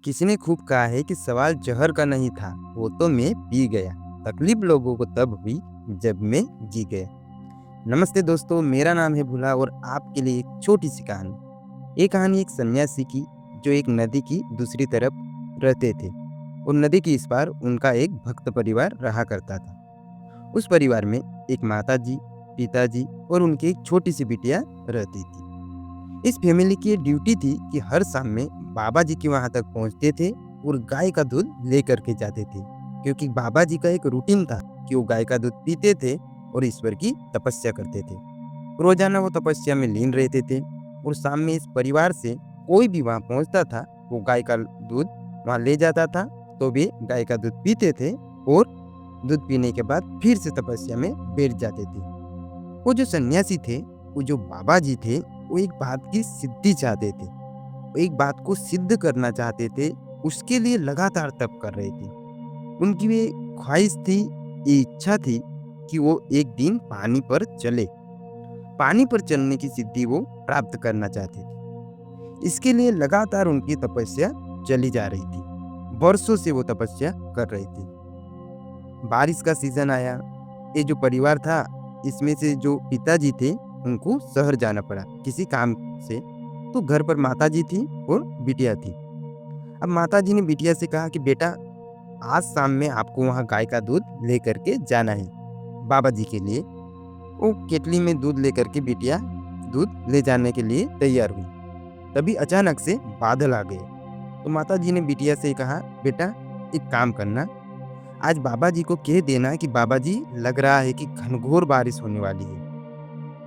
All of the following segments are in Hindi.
किसी ने खूब कहा है कि सवाल जहर का नहीं था, वो तो मैं पी गया। तकलीफ लोगों को तब हुई जब मैं जी गया। नमस्ते दोस्तों, मेरा नाम है भूला और आपके लिए एक छोटी सी कहानी। ये कहानी एक सन्यासी की जो एक नदी की दूसरी तरफ रहते थे और नदी के इस पार उनका एक भक्त परिवार रहा करता था। उस परिवार में एक माताजी, पिताजी और उनकी एक छोटी सी बिटिया रहती थी। इस फैमिली की ये ड्यूटी थी कि हर शाम में बाबा जी के वहां तक पहुंचते थे और गाय का दूध लेकर के जाते थे, क्योंकि बाबा जी का एक रूटीन था कि वो गाय का दूध पीते थे और ईश्वर की तपस्या करते थे। रोजाना वो तपस्या में लीन रहते थे और शाम में इस परिवार से कोई भी वहां पहुंचता था वो गाय का दूध वहां ले जाता था, तो वे गाय का दूध पीते थे और दूध पीने के बाद फिर से तपस्या में बैठ जाते थे। वो जो सन्यासी थे, वो जो बाबा जी थे, वो एक बात की सिद्धि चाहते थे। वो एक बात को सिद्ध करना चाहते थे, उसके लिए लगातार तप कर रहे थे। उनकी ये ख्वाहिश थी, ये इच्छा थी कि वो एक दिन पानी पर चले। पानी पर चलने की सिद्धि वो प्राप्त करना चाहते थे। इसके लिए लगातार उनकी तपस्या चली जा रही थी। वर्षों से वो तपस्या कर रहे थे। बारिश का सीजन आया। ये जो परिवार था, इसमें से जो पिताजी थे उनको शहर जाना पड़ा किसी काम से। तो घर पर माताजी थी और बिटिया थी। अब माताजी ने बिटिया से कहा कि बेटा, आज शाम में आपको वहाँ गाय का दूध लेकर के जाना है बाबा जी के लिए। वो केतली में दूध लेकर के बिटिया दूध ले जाने के लिए तैयार हुई। तभी अचानक से बादल आ गए। तो माताजी ने बिटिया से कहा, बेटा एक काम करना, आज बाबा जी को कह देना कि बाबा जी, लग रहा है कि घनघोर बारिश होने वाली है,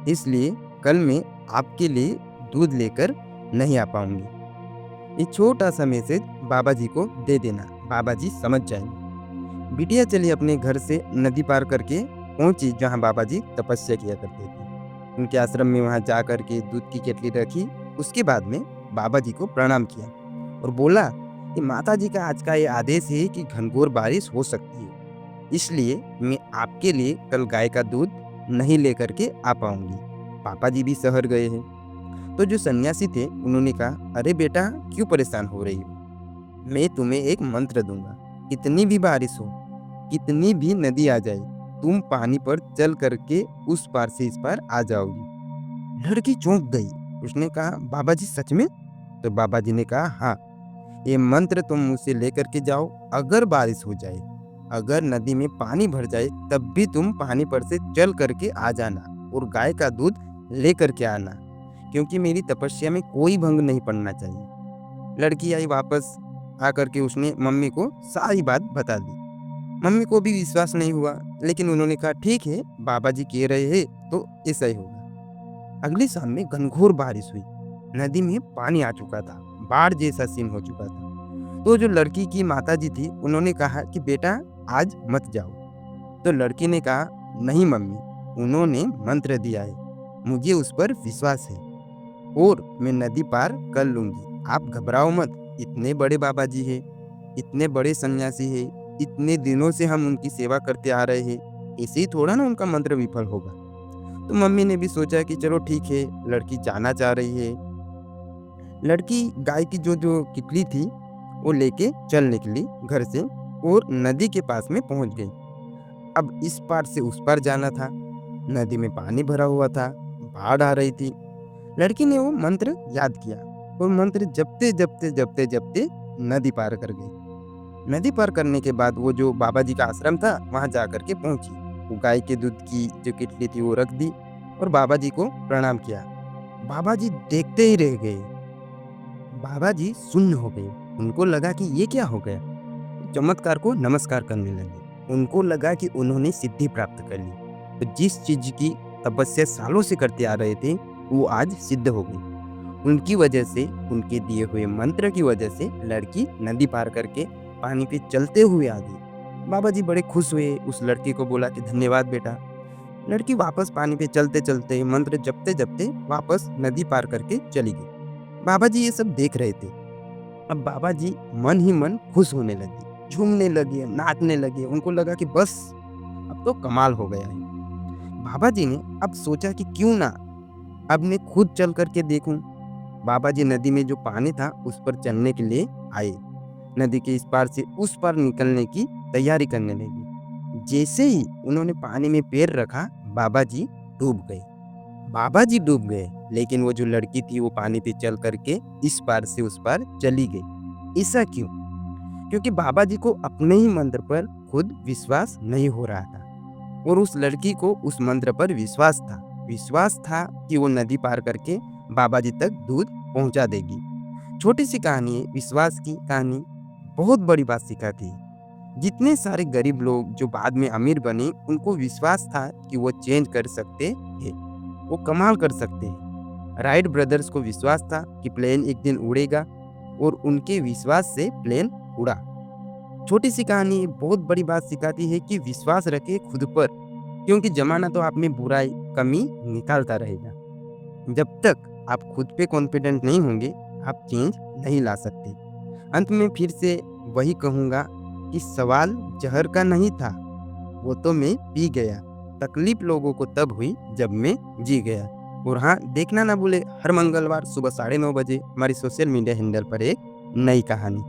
इसलिए कल मैं आपके लिए दूध लेकर नहीं आ पाऊंगी। ये छोटा सा मैसेज बाबा जी को दे देना, बाबा जी समझ जाएंगे। बिटिया चली अपने घर से नदी पार करके पहुंची जहां बाबा जी तपस्या किया करते थे। उनके आश्रम में वहां जा करके दूध की केतली रखी। उसके बाद में बाबा जी को प्रणाम किया और बोला कि माता जी का आज का ये आदेश है कि घनघोर बारिश हो सकती है, इसलिए मैं आपके लिए कल गाय का दूध नहीं लेकर के आ पाऊंगी। पापा जी भी शहर गए हैं। तो जो सन्यासी थे उन्होंने कहा, अरे बेटा, क्यों परेशान हो रही हो? मैं तुम्हें एक मंत्र दूंगा। कितनी भी बारिश हो, कितनी भी नदी आ जाए, तुम पानी पर चल करके उस पार से इस पार आ जाओगी। लड़की चौंक गई। उसने कहा, बाबा जी सच में? तो बाबा जी ने कहा, हाँ, ये मंत्र तुम मुझसे लेकर के जाओ। अगर बारिश हो जाए, अगर नदी में पानी भर जाए, तब भी तुम पानी पर से चल करके आ जाना और गाय का दूध लेकर के आना, क्योंकि मेरी तपस्या में कोई भंग नहीं पड़ना चाहिए। लड़की आई वापस। आकर के उसने मम्मी को सारी बात बता दी। मम्मी को भी विश्वास नहीं हुआ, लेकिन उन्होंने कहा, ठीक है, बाबा जी कह रहे हैं तो ऐसा ही होगा। अगले शाम में घनघोर बारिश हुई। नदी में पानी आ चुका था, बाढ़ जैसा सीन हो चुका था। तो जो लड़की की माताजी थी उन्होंने कहा कि बेटा आज मत जाओ। तो लड़की ने कहा, नहीं मम्मी, उन्होंने मंत्र दिया है, मुझे उस पर विश्वास है और मैं नदी पार कर लूंगी। आप घबराओ मत। इतने बड़े बाबा जी है, इतने बड़े सन्यासी है, इतने दिनों से हम उनकी सेवा करते आ रहे हैं, ऐसे ही थोड़ा ना उनका मंत्र विफल होगा। तो मम्मी ने भी सोचा कि चलो ठीक है, लड़की जाना चाह रही है। लड़की गाय की जो जो कितली थी वो लेके चल निकली घर से और नदी के पास में पहुंच गई। अब इस पार से उस पार जाना था। नदी में पानी भरा हुआ था, बाढ़ आ रही थी। लड़की ने वो मंत्र याद किया और मंत्र जपते जपते जपते जपते नदी पार कर गई। नदी पार करने के बाद वो जो बाबा जी का आश्रम था वहां जा करके पहुंची। वो गाय के दूध की जो किटली थी वो रख दी और बाबा जी को प्रणाम किया। बाबा जी देखते ही रह गए। बाबा जी शून्य हो गए। उनको लगा कि ये क्या हो गया। चमत्कार को नमस्कार करने लगे। उनको लगा कि उन्होंने सिद्धि प्राप्त कर ली। तो जिस चीज की तपस्या सालों से करते आ रहे थे वो आज सिद्ध हो गई। उनकी वजह से, उनके दिए हुए मंत्र की वजह से लड़की नदी पार करके पानी पे चलते हुए आ गई। बाबा जी बड़े खुश हुए। उस लड़की को बोला कि धन्यवाद बेटा। लड़की वापस पानी पे चलते चलते मंत्र जपते जपते वापस नदी पार करके चली गई। बाबा जी ये सब देख रहे थे। अब बाबा जी मन ही मन खुश होने लगे, झूमने लगे, नाचने लगे। उनको लगा कि बस अब तो कमाल हो गया है। बाबा जी ने अब सोचा कि क्यों ना अब मैं खुद चल करके देखूं। बाबा जी नदी में जो पानी था उस पर चलने के लिए आए। नदी के इस पार से उस पार निकलने की तैयारी करने लगी। जैसे ही उन्होंने पानी में पैर रखा, बाबा जी डूब गए। बाबा जी डूब गए, लेकिन वो जो लड़की थी वो पानी पे चल करके इस पार से उस पार चली गई। ऐसा क्यों? क्योंकि बाबा जी को अपने ही मंत्र पर खुद विश्वास नहीं हो रहा था और उस लड़की को उस मंत्र पर विश्वास था कि वो नदी पार करके बाबा जी तक दूध पहुंचा देगी। छोटी सी कहानी है, विश्वास की कहानी बहुत बड़ी बात सिखाती है। जितने सारे गरीब लोग जो बाद में अमीर बने, उनको विश्वास था कि वो चेंज कर सकते हैं, वो कमाल कर सकते हैं। राइट ब्रदर्स को विश्वास था कि प्लेन एक दिन उड़ेगा और उनके विश्वास से प्लेन उड़ा। छोटी सी कहानी बहुत बड़ी बात सिखाती है कि विश्वास रखे खुद पर, क्योंकि जमाना तो आप में बुराई कमी निकालता रहेगा। जब तक आप खुद पे कॉन्फिडेंट नहीं होंगे, आप चेंज नहीं ला सकते। अंत में फिर से वही कहूँगा कि सवाल जहर का नहीं था, वो तो मैं पी गया। तकलीफ लोगों को तब हुई जब मैं जी गया। और हाँ, देखना ना भूले हर मंगलवार सुबह 9:30 बजे हमारी सोशल मीडिया हैंडल पर एक नई कहानी।